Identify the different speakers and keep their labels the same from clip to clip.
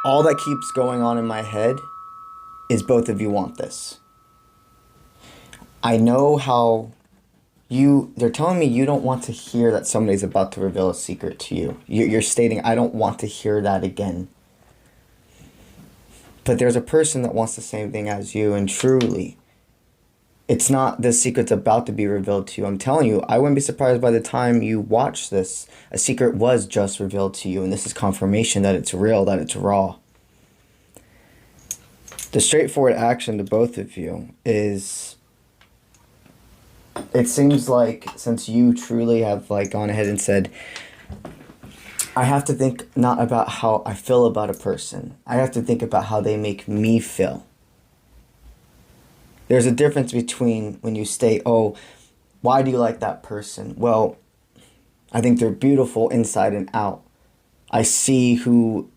Speaker 1: All that keeps going on in my head is both of you want this. I know how they're telling me you don't want to hear that somebody's about to reveal a secret to you. You're stating, I don't want to hear that again. But there's a person that wants the same thing as you, and truly, it's not the secret's about to be revealed to you. I'm telling you, I wouldn't be surprised by the time you watch this, a secret was just revealed to you, and this is confirmation that it's real, that it's raw. The straightforward action to both of you is, it seems like since you truly have gone ahead and said, I have to think not about how I feel about a person. I have to think about how they make me feel. There's a difference between when you state, oh, why do you like that person? Well, I think they're beautiful inside and out. I see who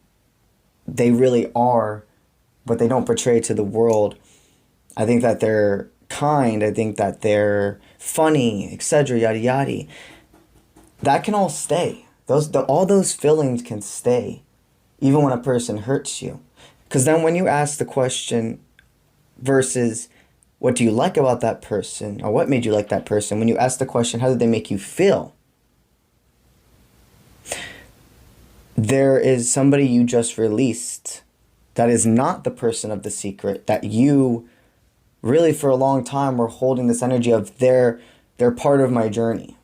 Speaker 1: they really are, but they don't portray to the world. I think that they're kind. I think that they're funny, etc., yada yada. That can all stay. All those feelings can stay, even when a person hurts you. Because then when you ask the question versus what do you like about that person, or what made you like that person, when you ask the question, how did they make you feel? There is somebody you just released that is not the person of the secret, that you really for a long time were holding this energy of they're part of my journey.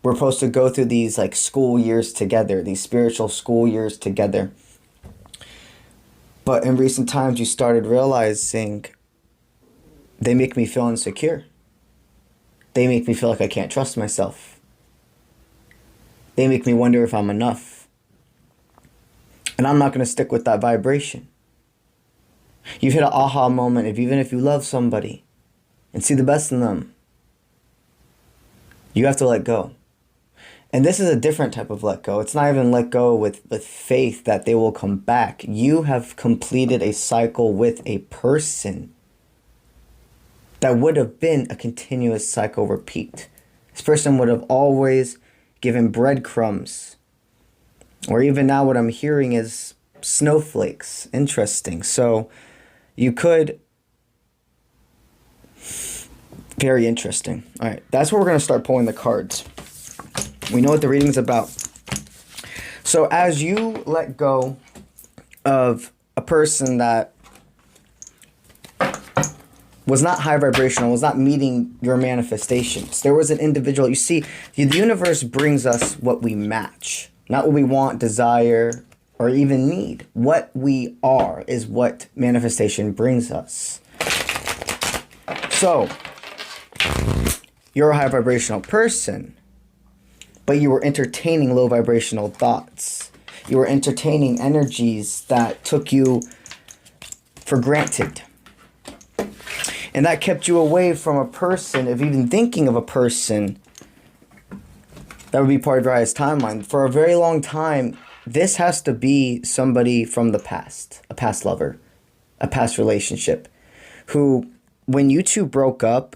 Speaker 1: We're supposed to go through these school years together, these spiritual school years together. But in recent times, you started realizing they make me feel insecure. They make me feel like I can't trust myself. They make me wonder if I'm enough. And I'm not going to stick with that vibration. You've hit an aha moment of even if you love somebody and see the best in them, you have to let go. And this is a different type of let go. It's not even let go with faith that they will come back. You have completed a cycle with a person that would have been a continuous cycle repeat. This person would have always given breadcrumbs. Or even now what I'm hearing is snowflakes. Interesting. So you could... Very interesting. All right, that's where we're going to start pulling the cards. We know what the reading's about. So as you let go of a person that was not high vibrational, was not meeting your manifestations, there was an individual. You see, the universe brings us what we match, not what we want, desire, or even need. What we are is what manifestation brings us. So, you're a high vibrational person, but you were entertaining low vibrational thoughts. You were entertaining energies that took you for granted. And that kept you away from a person, of even thinking of a person that would be part of your highest timeline. For a very long time, this has to be somebody from the past, a past lover, a past relationship, who, when you two broke up,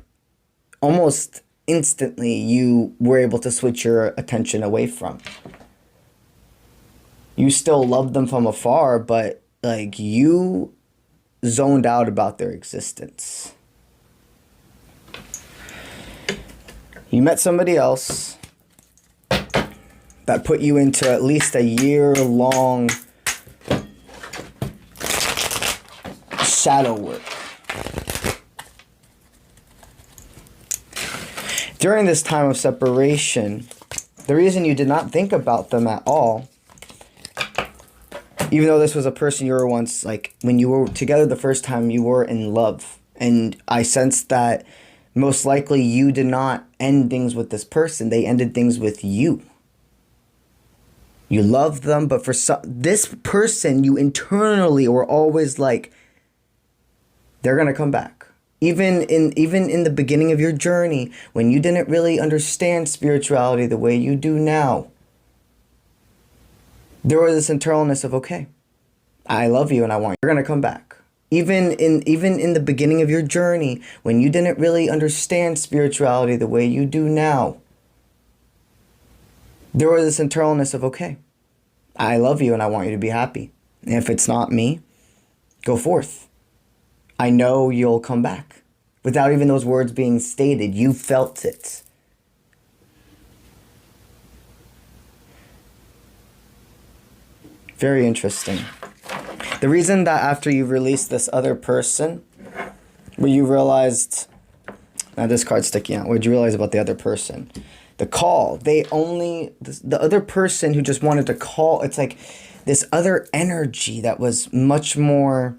Speaker 1: almost instantly you were able to switch your attention away from. You still loved them from afar, but you zoned out about their existence. You met somebody else that put you into at least a year-long shadow work. During this time of separation, the reason you did not think about them at all, even though this was a person you were once, when you were together the first time, you were in love. And I sensed that most likely you did not end things with this person. They ended things with you. You loved them, but for this person, you internally were always like, they're going to come back. Even in the beginning of your journey, when you didn't really understand spirituality the way you do now, there was this internalness of, okay, I love you and I want you. You're going to come back. Even in the beginning of your journey, when you didn't really understand spirituality the way you do now, there was this internalness of, okay, I love you and I want you to be happy. If it's not me, go forth. I know you'll come back. Without even those words being stated, you felt it. Very interesting. The reason that after you released this other person, where you realized, now this card's sticking out, what did you realize about the other person? The call, the other person who just wanted to call, it's like this other energy that was much more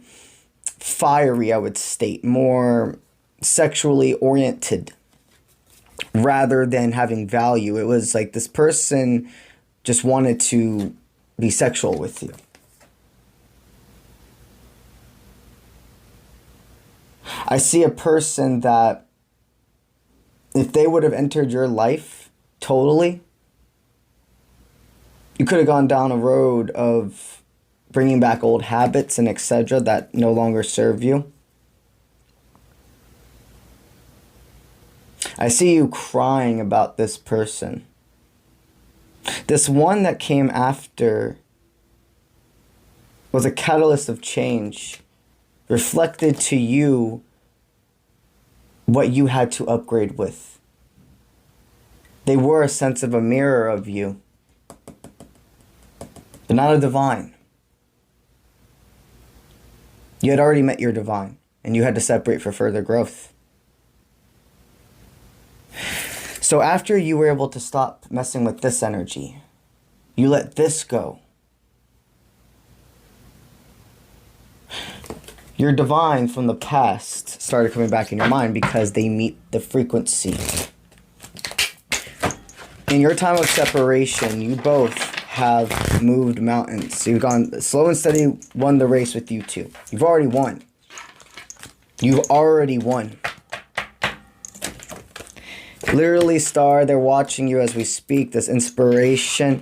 Speaker 1: fiery, I would state, more sexually oriented rather than having value. It was like this person just wanted to be sexual with you. I see a person that if they would have entered your life totally, you could have gone down a road of bringing back old habits and etc. that no longer serve you. I see you crying about this person. This one that came after was a catalyst of change, reflected to you what you had to upgrade with. They were a sense of a mirror of you, but not a divine. You had already met your divine, and you had to separate for further growth. So after you were able to stop messing with this energy, you let this go. Your divine from the past started coming back in your mind because they meet the frequency. In your time of separation, you both have moved mountains. You've gone slow and steady, won the race with you two. You've already won. You've already won. Literally, Star, they're watching you as we speak, this inspiration.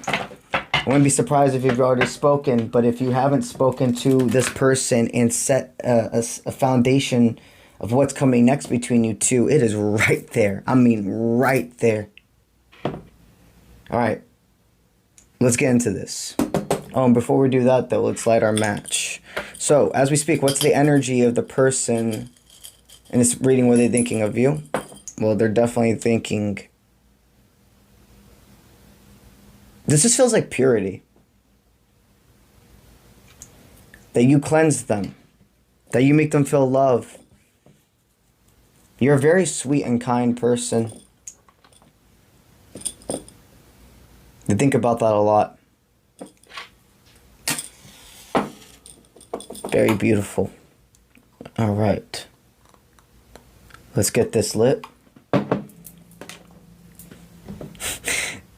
Speaker 1: I wouldn't be surprised if you've already spoken, but if you haven't spoken to this person and set a foundation of what's coming next between you two, it is right there. I mean, right there. All right, let's get into this. Before we do that, though, let's light our match. So, as we speak, what's the energy of the person in this reading? What are they thinking of you? Well, they're definitely thinking... This just feels like purity. That you cleanse them. That you make them feel love. You're a very sweet and kind person. I think about that a lot. Very beautiful. All right. Let's get this lit.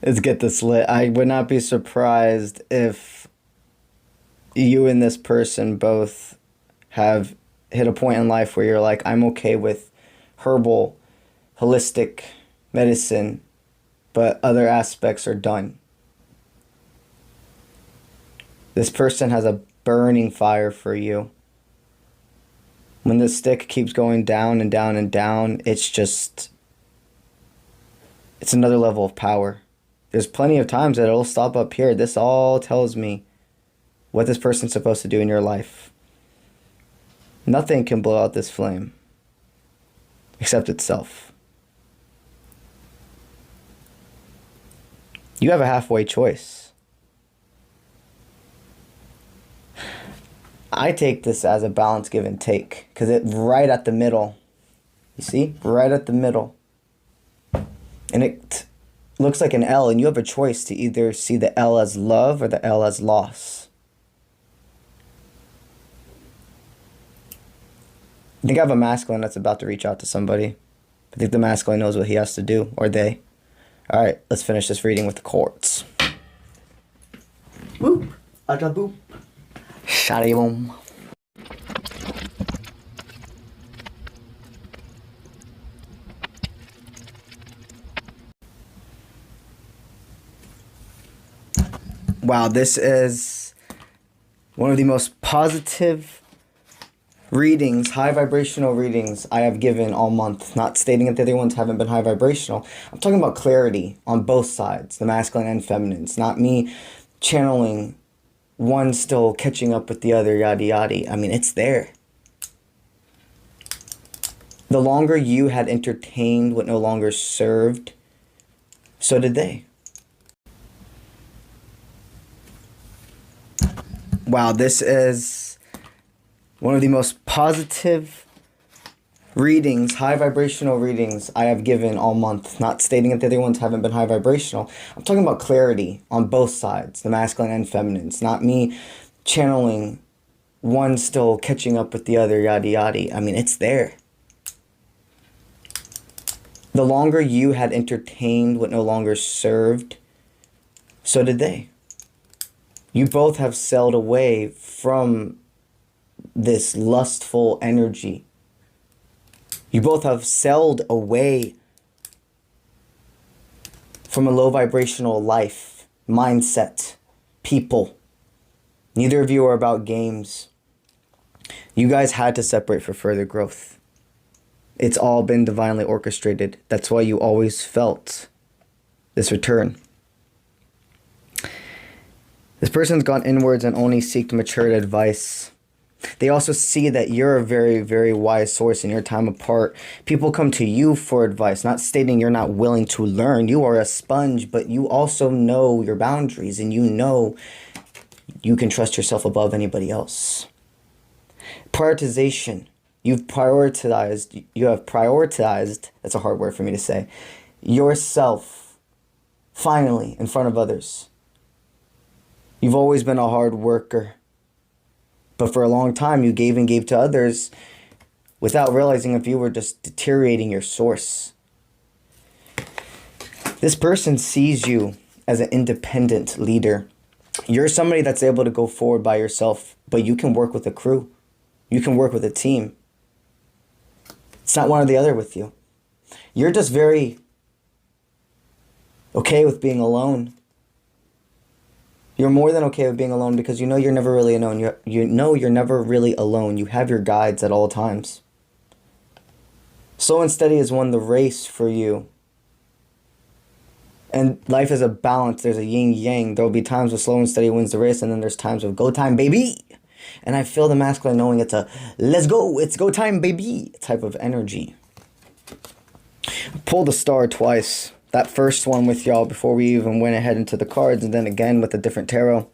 Speaker 1: Let's get this lit. I would not be surprised if you and this person both have hit a point in life where you're like, I'm okay with herbal, holistic medicine, but other aspects are done. This person has a burning fire for you. When the stick keeps going down and down and down, it's another level of power. There's plenty of times that it'll stop up here. This all tells me what this person's supposed to do in your life. Nothing can blow out this flame except itself. You have a halfway choice. I take this as a balance give and take because it's right at the middle. You see? Right at the middle. And it looks like an L, and you have a choice to either see the L as love or the L as loss. I think I have a masculine that's about to reach out to somebody. I think the masculine knows what he has to do, or they. All right, let's finish this reading with the quartz. Boop. Ada boop. Shadi boom. Wow, this is one of the most positive readings, high vibrational readings I have given all month. Not stating that the other ones haven't been high vibrational. I'm talking about clarity on both sides, the masculine and feminine. It's not me channeling one still catching up with the other, yada yada. I mean, it's there. The longer you had entertained what no longer served, so did they. Wow, this is one of the most positive readings, high vibrational readings I have given all month. Not stating that the other ones haven't been high vibrational. I'm talking about clarity on both sides, the masculine and feminine. It's not me channeling one still catching up with the other, yada yada. I mean, it's there. The longer you had entertained what no longer served, so did they. You both have sailed away from this lustful energy. You both have sailed away from a low vibrational life, mindset, people. Neither of you are about games. You guys had to separate for further growth. It's all been divinely orchestrated. That's why you always felt this return. This person's gone inwards and only seeked matured advice. They also see that you're a very, very wise source in your time apart. People come to you for advice, not stating you're not willing to learn. You are a sponge, but you also know your boundaries and you know you can trust yourself above anybody else. Prioritization. You have prioritized, that's a hard word for me to say, yourself, finally, in front of others. You've always been a hard worker, but for a long time you gave and gave to others without realizing if you were just deteriorating your source. This person sees you as an independent leader. You're somebody that's able to go forward by yourself, but you can work with a crew. You can work with a team. It's not one or the other with you. You're just very okay with being alone. You're more than okay with being alone because you know you're never really alone. You know you're never really alone. You have your guides at all times. Slow and steady has won the race for you. And life is a balance. There's a yin-yang. There will be times where slow and steady wins the race, and then there's times of go time, baby. And I feel the masculine knowing it's a let's go, it's go time, baby type of energy. Pull the star twice. That first one with y'all before we even went ahead into the cards, and then again with a different tarot.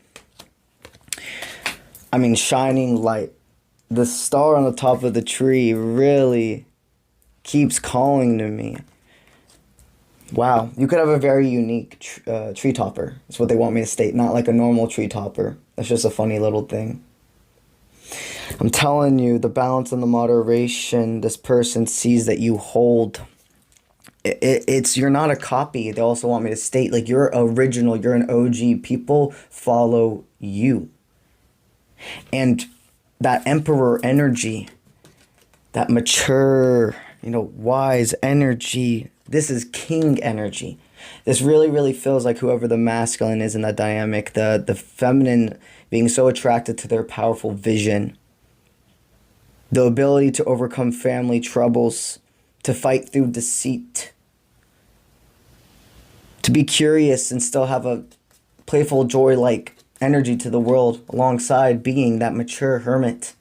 Speaker 1: I mean, shining light. The star on the top of the tree really keeps calling to me. Wow, you could have a very unique tree topper. That's what they want me to state. Not like a normal tree topper. That's just a funny little thing. I'm telling you, the balance and the moderation this person sees that you hold. It's you're not a copy. They also want me to state, like, you're original. You're an OG. People follow you. And that emperor energy, that mature, wise energy, this is king energy. This really, really feels like whoever the masculine is in that dynamic, the feminine being so attracted to their powerful vision, the ability to overcome family troubles, to fight through deceit, to be curious and still have a playful joy-like energy to the world alongside being that mature hermit.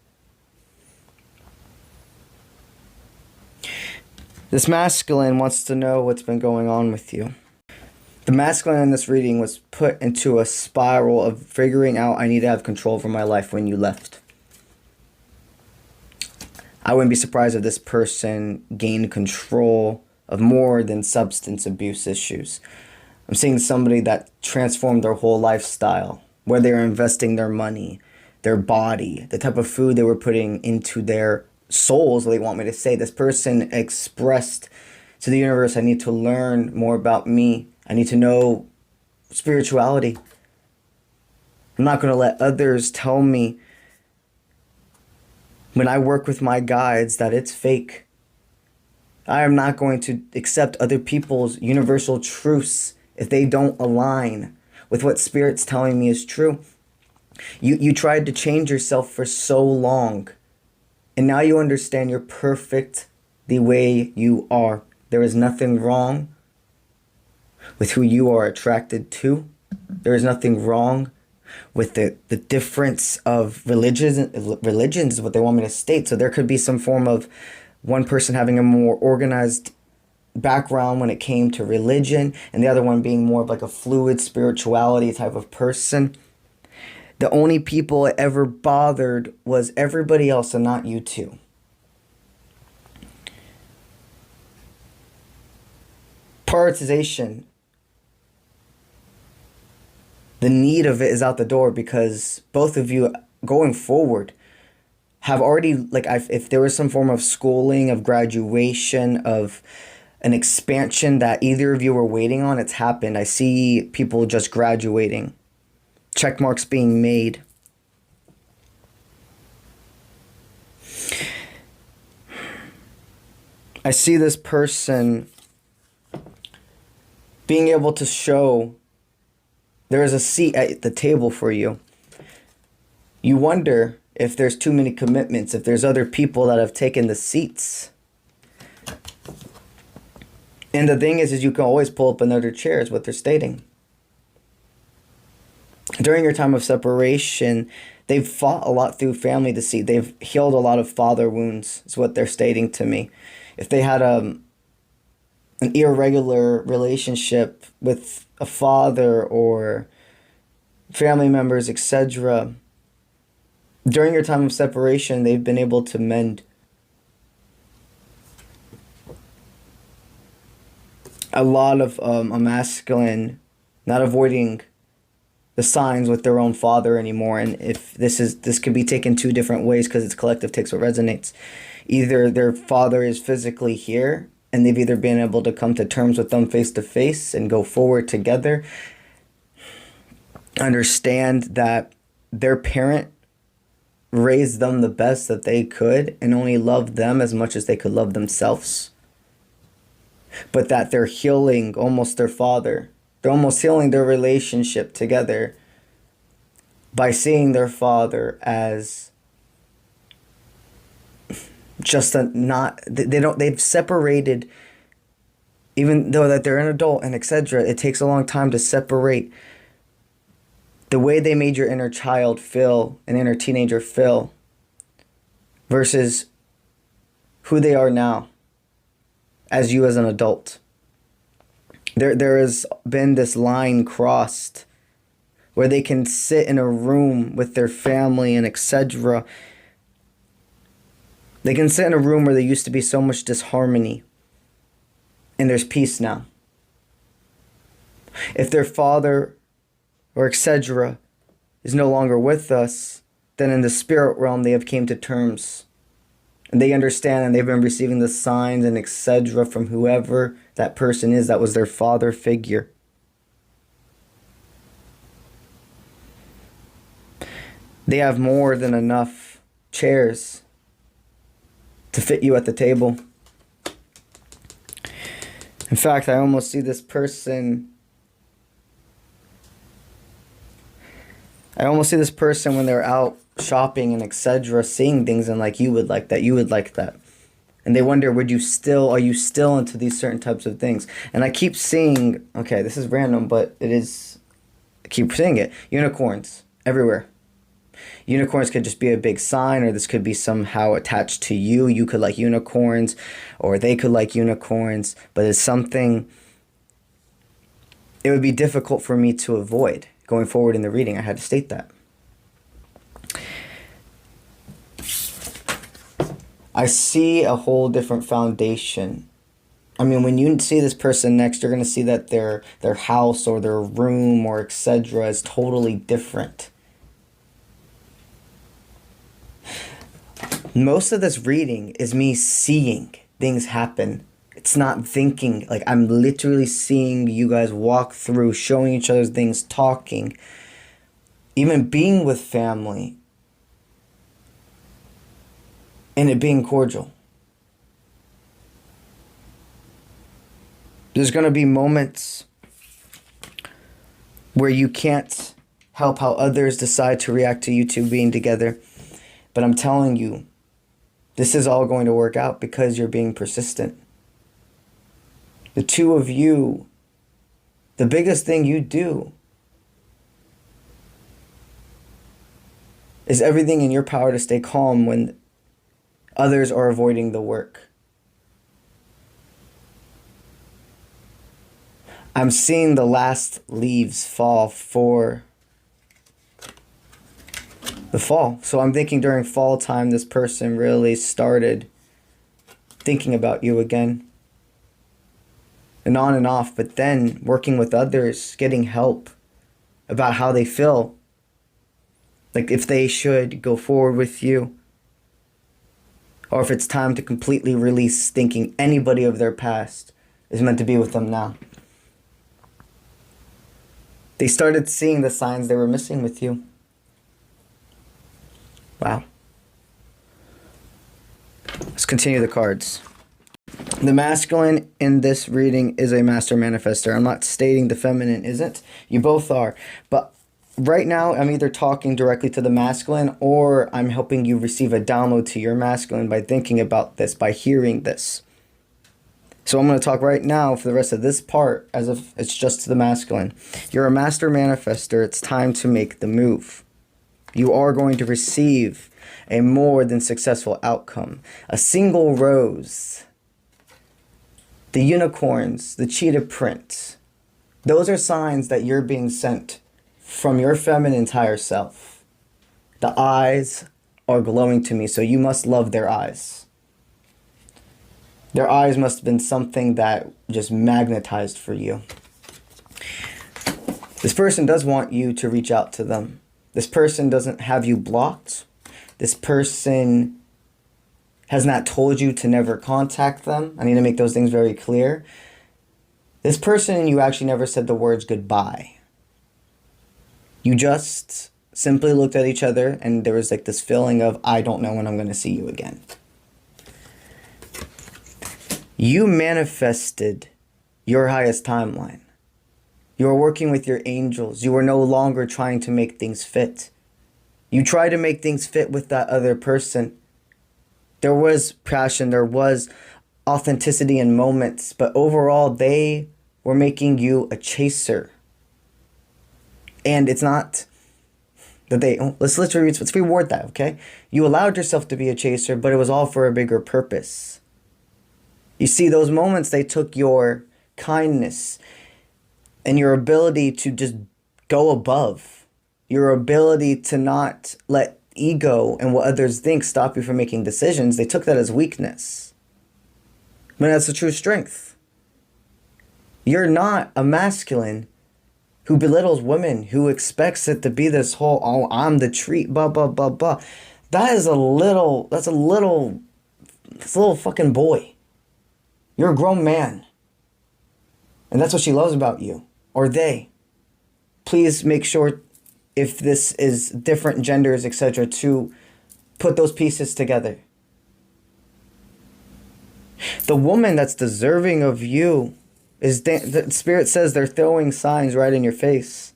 Speaker 1: This masculine wants to know what's been going on with you. The masculine in this reading was put into a spiral of figuring out I need to have control over my life when you left. I wouldn't be surprised if this person gained control of more than substance abuse issues. I'm seeing somebody that transformed their whole lifestyle, where they were investing their money, their body, the type of food they were putting into their souls, they want me to say. This person expressed to the universe, I need to learn more about me. I need to know spirituality. I'm not going to let others tell me when I work with my guides that it's fake. I am not going to accept other people's universal truths if they don't align with what Spirit's telling me is true. You tried to change yourself for so long, and now you understand you're perfect the way you are. There is nothing wrong with who you are attracted to. There is nothing wrong with the difference of religions is what they want me to state. So there could be some form of one person having a more organized background when it came to religion, and the other one being more of like a fluid spirituality type of person. The only people it ever bothered was everybody else and not you two. Prioritization, the need of it is out the door, because both of you going forward have already, like, if there was some form of schooling, of graduation, of an expansion that either of you were waiting on, it's happened. I see people just graduating, check marks being made. I see this person being able to show there is a seat at the table for you. You wonder if there's too many commitments, if there's other people that have taken the seats. And the thing is you can always pull up another chair, is what they're stating. During your time of separation, they've fought a lot through family deceit. They've healed a lot of father wounds, is what they're stating to me. If they had an irregular relationship with a father or family members, etc., during your time of separation, they've been able to mend. A lot of a masculine not avoiding the signs with their own father anymore. And if this could be taken two different ways, because it's collective takes what resonates. Either their father is physically here and they've either been able to come to terms with them face to face and go forward together, understand that their parent raised them the best that they could and only loved them as much as they could love themselves, but that they're healing almost their father. They're almost healing their relationship together by seeing their father as just they've separated, even though that they're an adult and etc. It takes a long time to separate the way they made your inner child feel, an inner teenager feel, versus who they are now as you as an adult. There has been this line crossed where they can sit in a room with their family and etc. They can sit in a room where there used to be so much disharmony, and there's peace now. If their father or etc. is no longer with us, then in the spirit realm they have came to terms. And they understand, and they've been receiving the signs and etc. from whoever that person is that was their father figure. They have more than enough chairs to fit you at the table. In fact, I almost see this person... when they're out shopping and etc., seeing things and like, you would like that, you would like that. And they wonder, are you still into these certain types of things? And I keep seeing, okay, this is random, but it is, I keep seeing it, unicorns everywhere. Unicorns could just be a big sign, or this could be somehow attached to you. You could like unicorns, or they could like unicorns, but it's something it would be difficult for me to avoid. Going forward in the reading, I had to state that. I see a whole different foundation. I mean, when you see this person next, you're going to see that their house or their room or etc. is totally different. Most of this reading is me seeing things happen. It's not thinking. Like, I'm literally seeing you guys walk through, showing each other things, talking, even being with family, and it being cordial. There's going to be moments where you can't help how others decide to react to you two being together. But I'm telling you, this is all going to work out because you're being persistent. The two of you, the biggest thing you do Is everything in your power to stay calm when others are avoiding the work? I'm seeing the last leaves fall for the fall. So I'm thinking during fall time, this person really started thinking about you again. And on and off, but then working with others, getting help about how they feel. Like if they should go forward with you, or if it's time to completely release thinking anybody of their past is meant to be with them now. They started seeing the signs they were missing with you. Wow. Let's continue the cards. The masculine in this reading is a master manifester. I'm not stating the feminine isn't. You both are. But right now, I'm either talking directly to the masculine or I'm helping you receive a download to your masculine by thinking about this, by hearing this. So I'm going to talk right now for the rest of this part as if it's just to the masculine. You're a master manifester. It's time to make the move. You are going to receive a more than successful outcome. A single rose. The unicorns, the cheetah print. Those are signs that you're being sent from your feminine higher self. The eyes are glowing to me, so you must love their eyes. Their eyes must have been something that just magnetized for you. This person does want you to reach out to them. This person doesn't have you blocked. This person has not told you to never contact them. I need to make those things very clear. This person and you actually never said the words goodbye. You just simply looked at each other and there was like this feeling of, I don't know when I'm going to see you again. You manifested your highest timeline. You are working with your angels. You are no longer trying to make things fit. You try to make things fit with that other person. There was passion, there was authenticity in moments, but overall they were making you a chaser. And it's not that they, let's reword that, okay? You allowed yourself to be a chaser, but it was all for a bigger purpose. You see, those moments, they took your kindness and your ability to just go above, your ability to not let ego and what others think stop you from making decisions. They took that as weakness. But that's the true strength. You're not a masculine who belittles women, who expects it to be this whole, oh, I'm the treat, blah, blah, blah, blah. That's a little fucking boy. You're a grown man. And that's what she loves about you. Or they. Please make sure, if this is different genders, etc., to put those pieces together. The woman that's deserving of you is, the Spirit says they're throwing signs right in your face.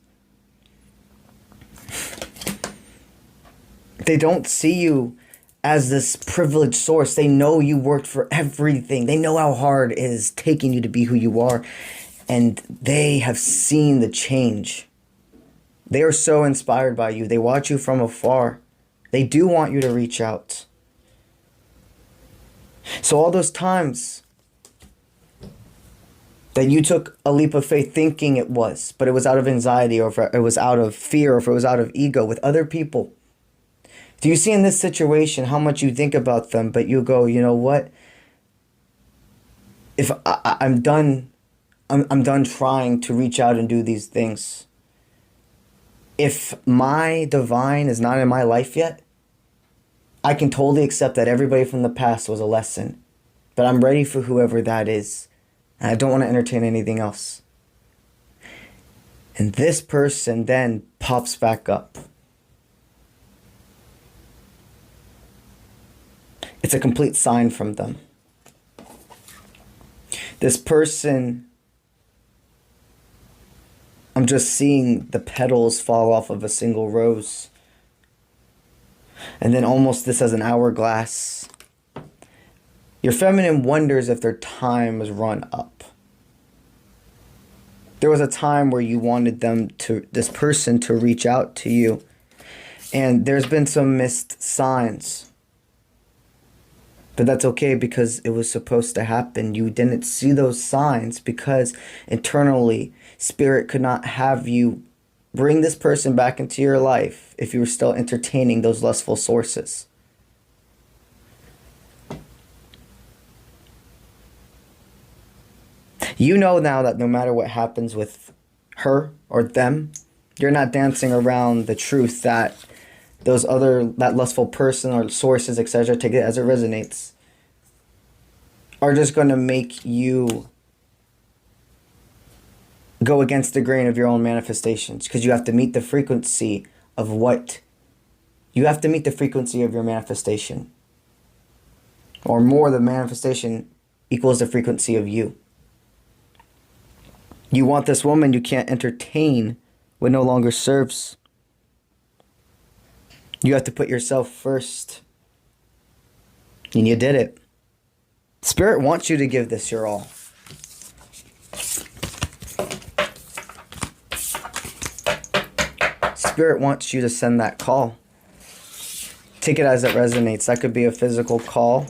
Speaker 1: They don't see you as this privileged source. They know you worked for everything. They know how hard it is taking you to be who you are. And they have seen the change. They are so inspired by you. They watch you from afar. They do want you to reach out. So all those times that you took a leap of faith thinking it was, but it was out of anxiety, or if it was out of fear, or if it was out of ego with other people. Do you see in this situation how much you think about them, but you go, you know what? If I'm done trying to reach out and do these things. If my divine is not in my life yet, I can totally accept that everybody from the past was a lesson. But I'm ready for whoever that is. And I don't want to entertain anything else. And this person then pops back up. It's a complete sign from them. This person, I'm just seeing the petals fall off of a single rose. And then almost this as an hourglass. Your feminine wonders if their time has run up. There was a time where you wanted this person to reach out to you. And there's been some missed signs. But that's okay, because it was supposed to happen. You didn't see those signs because internally, Spirit could not have you bring this person back into your life if you were still entertaining those lustful sources. You know now that no matter what happens with her or them, you're not dancing around the truth that that lustful person or sources, etc., take it as it resonates, are just going to make you go against the grain of your own manifestations, because you have to meet the frequency of what you have to meet the frequency of your manifestation, or more, the manifestation equals the frequency of you. You want this woman you can't entertain what no longer serves. You have to put yourself first. And you did it. Spirit wants you to give this your all. Spirit wants you to send that call. Take it as it resonates. That could be a physical call.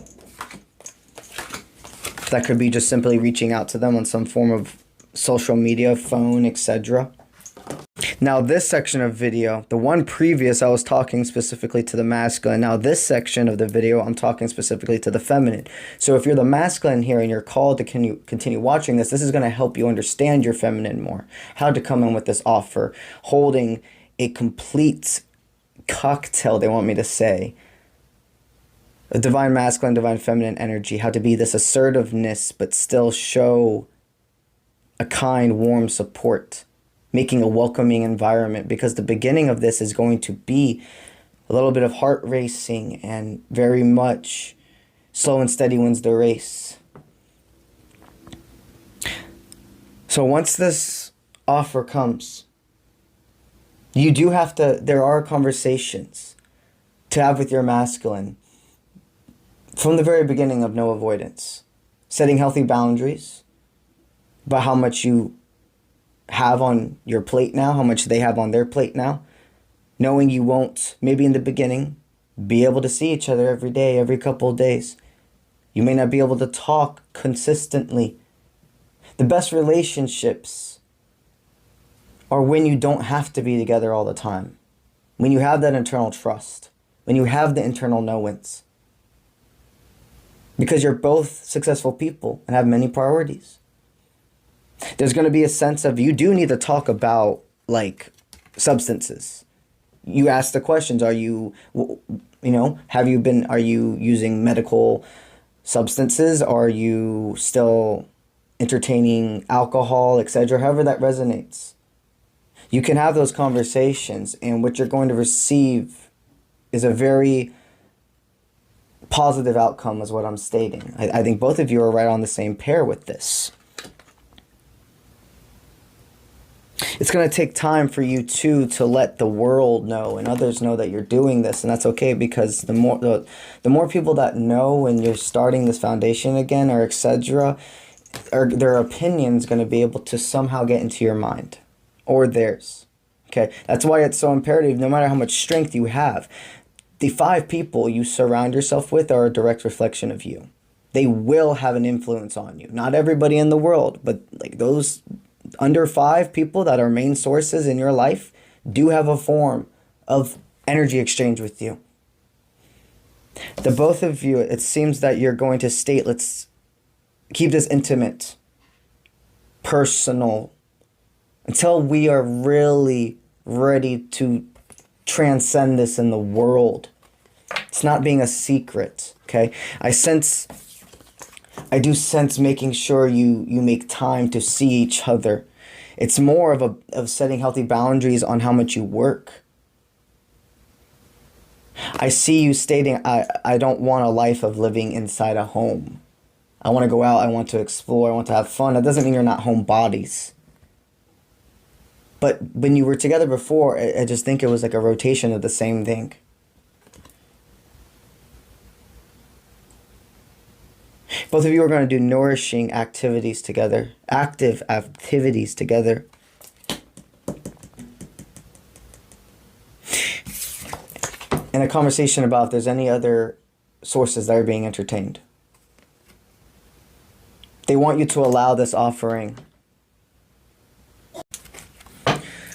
Speaker 1: That could be just simply reaching out to them on some form of social media, phone, etc. Now this section of video, the one previous, I was talking specifically to the masculine. Now this section of the video, I'm talking specifically to the feminine. So if you're the masculine here and you're called to continue watching this, this is going to help you understand your feminine more. How to come in with this offer, holding a complete cocktail, they want me to say. A divine masculine, divine feminine energy. How to be this assertiveness, but still show a kind, warm support. Making a welcoming environment, because the beginning of this is going to be a little bit of heart racing and very much slow and steady wins the race. So once this offer comes, you do have to, there are conversations to have with your masculine from the very beginning of no avoidance. Setting healthy boundaries about how much you have on your plate now, how much they have on their plate now. Knowing you won't, maybe in the beginning, be able to see each other every day, every couple of days. You may not be able to talk consistently. The best relationships are when you don't have to be together all the time. When you have that internal trust. When you have the internal know-ins. Because you're both successful people and have many priorities. There's going to be a sense of, you do need to talk about, like, substances. You ask the questions, are you using medical substances? Are you still entertaining alcohol, etc.? However that resonates. You can have those conversations, and what you're going to receive is a very positive outcome, is what I'm stating. I think both of you are right on the same pair with this. It's going to take time for you too to let the world know and others know that you're doing this, and that's okay, because the more people that know and you're starting this foundation again, or etc., or their opinions going to be able to somehow get into your mind, or theirs. Okay, that's why it's so imperative. No matter how much strength you have, the 5 people you surround yourself with are a direct reflection of you. They will have an influence on you. Not everybody in the world, but like those under 5 people that are main sources in your life do have a form of energy exchange with you. The both of you, it seems that you're going to state, let's keep this intimate, personal, until we are really ready to transcend this in the world. It's not being a secret, okay? I do sense making sure you make time to see each other. It's more of setting healthy boundaries on how much you work. I see you stating, I don't want a life of living inside a home. I want to go out, I want to explore, I want to have fun. That doesn't mean you're not homebodies. But when you were together before, I just think it was like a rotation of the same thing. Both of you are going to do nourishing activities together. Active activities together. in a conversation about if there's any other sources that are being entertained. They want you to allow this offering.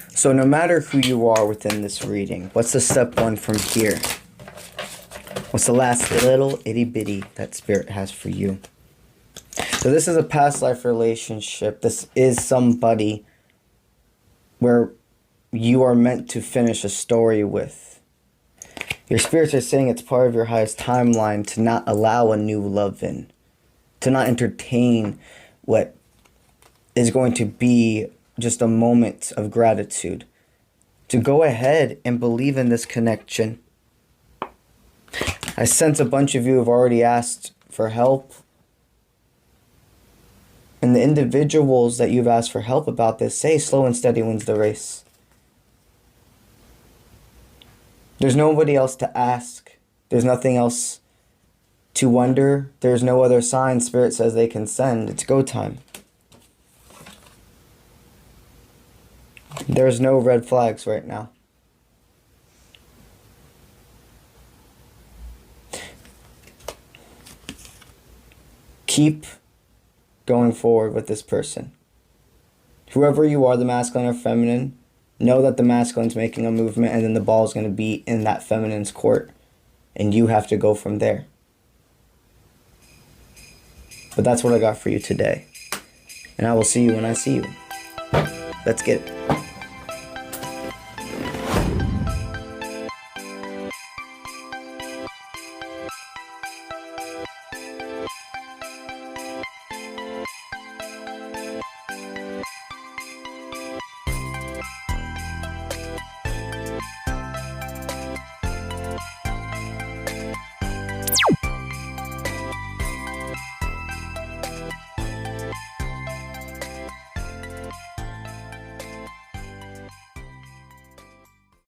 Speaker 1: So no matter who you are within this reading, what's the step one from here? What's the last little itty bitty that Spirit has for you? So this is a past life relationship. This is somebody where you are meant to finish a story with. Your spirits are saying it's part of your highest timeline to not allow a new love in. To not entertain what is going to be just a moment of gratitude. To go ahead and believe in this connection. I sense a bunch of you have already asked for help. And the individuals that you've asked for help about this say slow and steady wins the race. There's nobody else to ask. There's nothing else to wonder. There's no other sign Spirit says they can send. It's go time. There's no red flags right now. Keep going forward with this person. Whoever you are, the masculine or feminine, know that the masculine's making a movement and then the ball is going to be in that feminine's court. And you have to go from there. But that's what I got for you today. And I will see you when I see you. Let's get it.